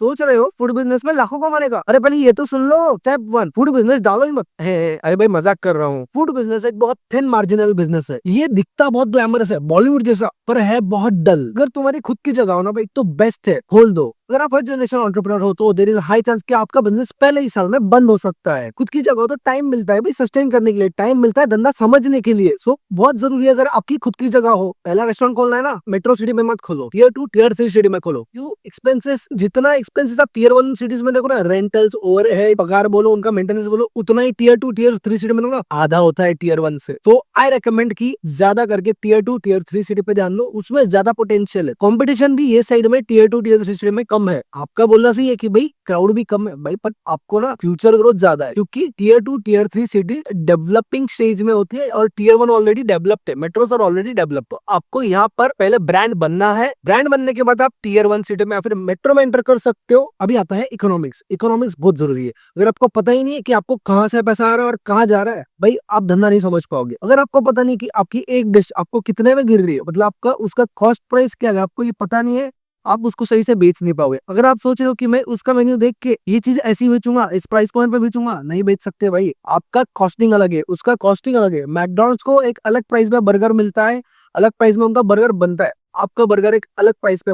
सोच रहे हो फूड बिजनेस में लाखों कमाने का? अरे पहले ये तो सुन लो। स्टेप 1, फूड बिजनेस डालो ही मत। अरे भाई मजाक कर रहा हूँ। फूड बिजनेस एक बहुत थिन मार्जिनल बिजनेस है। ये दिखता बहुत ग्लैमरस है, बॉलीवुड जैसा, पर है बहुत डल। अगर तुम्हारी खुद की जगह हो ना भाई तो बेस्ट है, खोल दो। अगर आप फर्स्ट जनरेशन एंटरप्रेन्योर हो तो देयर इज हाई चांस कि आपका बिजनेस पहले ही साल में बंद हो सकता है। खुद की जगह हो तो टाइम मिलता है भाई सस्टेन करने के लिए, टाइम मिलता है धंधा समझने के लिए। सो बहुत जरूरी है अगर आपकी खुद की जगह हो। पहला रेस्टोरेंट खोलना है ना, मेट्रो सिटी में मत खोलो, टियर 2 टियर 3 सिटी में खोलो। क्यों? एक्सपेंसेस, जितना एक्सपेंसेस आप टियर 1 सिटीज में देखो ना, रेंटल्स, ओवरहेड, पगार बोलो, उनका मेंटेनेंस बोलो, उतना ही टियर 2 टियर 3 सिटी में देखो ना आधा होता है टियर 1 से। तो आई रेकमेंड की ज्यादा करके टियर 2 टियर 3 सिटी पे ध्यान दो, उसमें ज्यादा पोटेंशियल है। कंपटीशन भी ये साइड में टियर 2 टियर 3 सिटी में कम है। आपका बोलना सही है कि भाई क्राउड भी कम है भाई, पर आपको ना फ्यूचर ग्रोथ ज्यादा है, क्योंकि tier 2 tier 3 city developing stage में होती है और टियर 1 ऑलरेडी डेवलप्ड है, मेट्रोस आर ऑलरेडी डेवलप्ड। तो आपको यहाँ पर पहले ब्रांड बनना है, ब्रांड बनने के बाद आप टियर 1 सिटी में या फिर मेट्रो में एंटर कर सकते हो। अभी आता है इकोनॉमिक्स। इकोनॉमिक्स बहुत जरूरी है। अगर आपको पता ही नहीं है कि आपको कहाँ से पैसा आ रहा है और कहाँ जा रहा है, भाई आप धंधा नहीं समझ पाओगे। अगर आपको पता नहीं कि आपकी एक डिश आपको कितने में गिर रही है, मतलब आपका उसका कॉस्ट प्राइस क्या है, आपको ये पता नहीं है, आप उसको सही से बेच नहीं पाओगे। अगर आप सोच रहे हो कि मैं उसका मेन्यू देख के ये चीज ऐसी बेचूंगा, इस प्राइस पॉइंट पे बेचूंगा, नहीं बेच सकते भाई। आपका कॉस्टिंग अलग है, उसका कॉस्टिंग अलग है। मैकडॉनल्ड्स को एक अलग प्राइस में बर्गर मिलता है, अलग प्राइस में उनका बर्गर बनता है। आपका बर्गर एक अलग प्राइस पे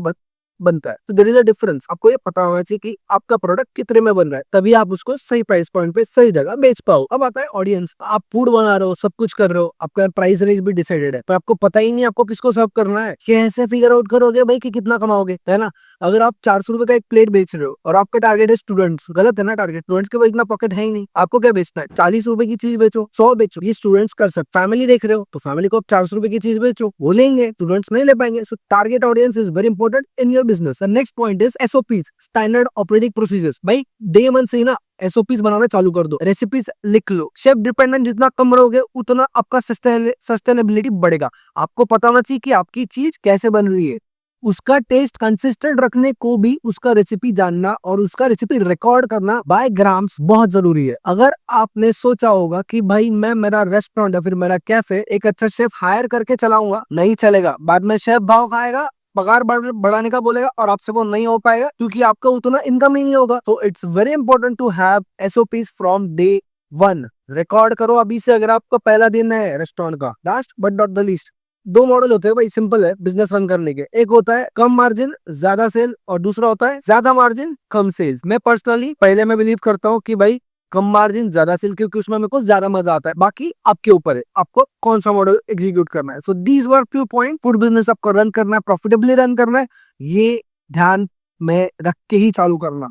बनता है। तो देयर इज अ डिफरेंस। आपको ये पता होना चाहिए कि आपका प्रोडक्ट कितने में बन रहा है, तभी आप उसको सही प्राइस पॉइंट पे सही जगह बेच पाओ। अब आता है ऑडियंस। आप फूड बना रहे हो, सब कुछ कर रहे हो, आपका प्राइस रेंज भी डिसाइडेड है, पर आपको पता ही नहीं आपको किसको सर्व करना है। कैसे फिगर आउट करोगे भाई कि कितना कमाओगे, है ना? अगर आप 400 रुपए का एक प्लेट बेच रहे हो और आपका टारगेट है स्टूडेंट्स, गलत है ना? टारगेट स्टूडेंट्स के पास इतना पॉकेट है ही नहीं। आपको क्या बेचना है? 40 रुपए की चीज बेचो, 100 बेचो, ये स्टूडेंट्स कर सकते। फैमिली देख रहे हो तो फैमिली को आप 400 रुपए की चीज बेचो, वो लेंगे, स्टूडेंट्स नहीं ले पाएंगे। सो target audience is very important in your business. Next point is SOPs, standard operating procedures. भाई डे 1 से ही ना एसओपीज बनाना चालू कर दो, रेसिपीज लिख लो। शेफ डिपेंडेंट जितना कम रहोगे उतना आपका सस्टेनेबिलिटी बढ़ेगा। आपको पता होना चाहिए कि आपकी चीज कैसे बन रही है, उसका टेस्ट कंसिस्टेंट रखने को भी उसका रेसिपी जानना और उसका रेसिपी रिकॉर्ड करना बाय ग्राम्स बहुत जरूरी है। अगर आपने सोचा होगा कि भाई मैं मेरा रेस्टोरेंट या फिर मेरा कैफे एक अच्छा शेफ हायर करके चलाऊंगा, नहीं चलेगा। बाद में शेफ भाव खाएगा, पगार बढ़ाने का बोलेगा और आपसे वो नहीं हो पाएगा, क्योंकि आपका उतना इनकम ही नहीं होगा। तो it's very important to have SOPs from day 1। Record करो अभी से अगर आपका पहला दिन है रेस्टोरेंट का। Last but not the least, दो मॉडल होते हैं भाई, सिंपल है बिजनेस रन करने के। एक होता है कम मार्जिन ज्यादा सेल, और दूसरा होता है ज्यादा मार्जिन कम सेल्स। मैं पर्सनली पहले मैं बिलीव करता हूँ कि भाई कम मार्जिन ज्यादा सेल, क्योंकि उसमें मेरे को ज्यादा मजा आता है। बाकी आपके ऊपर है आपको कौन सा मॉडल एग्जीक्यूट करना है। So these were few point. Food business आपको रन करना है, प्रॉफिटेबली रन करना है, ये ध्यान में रख के ही चालू करना।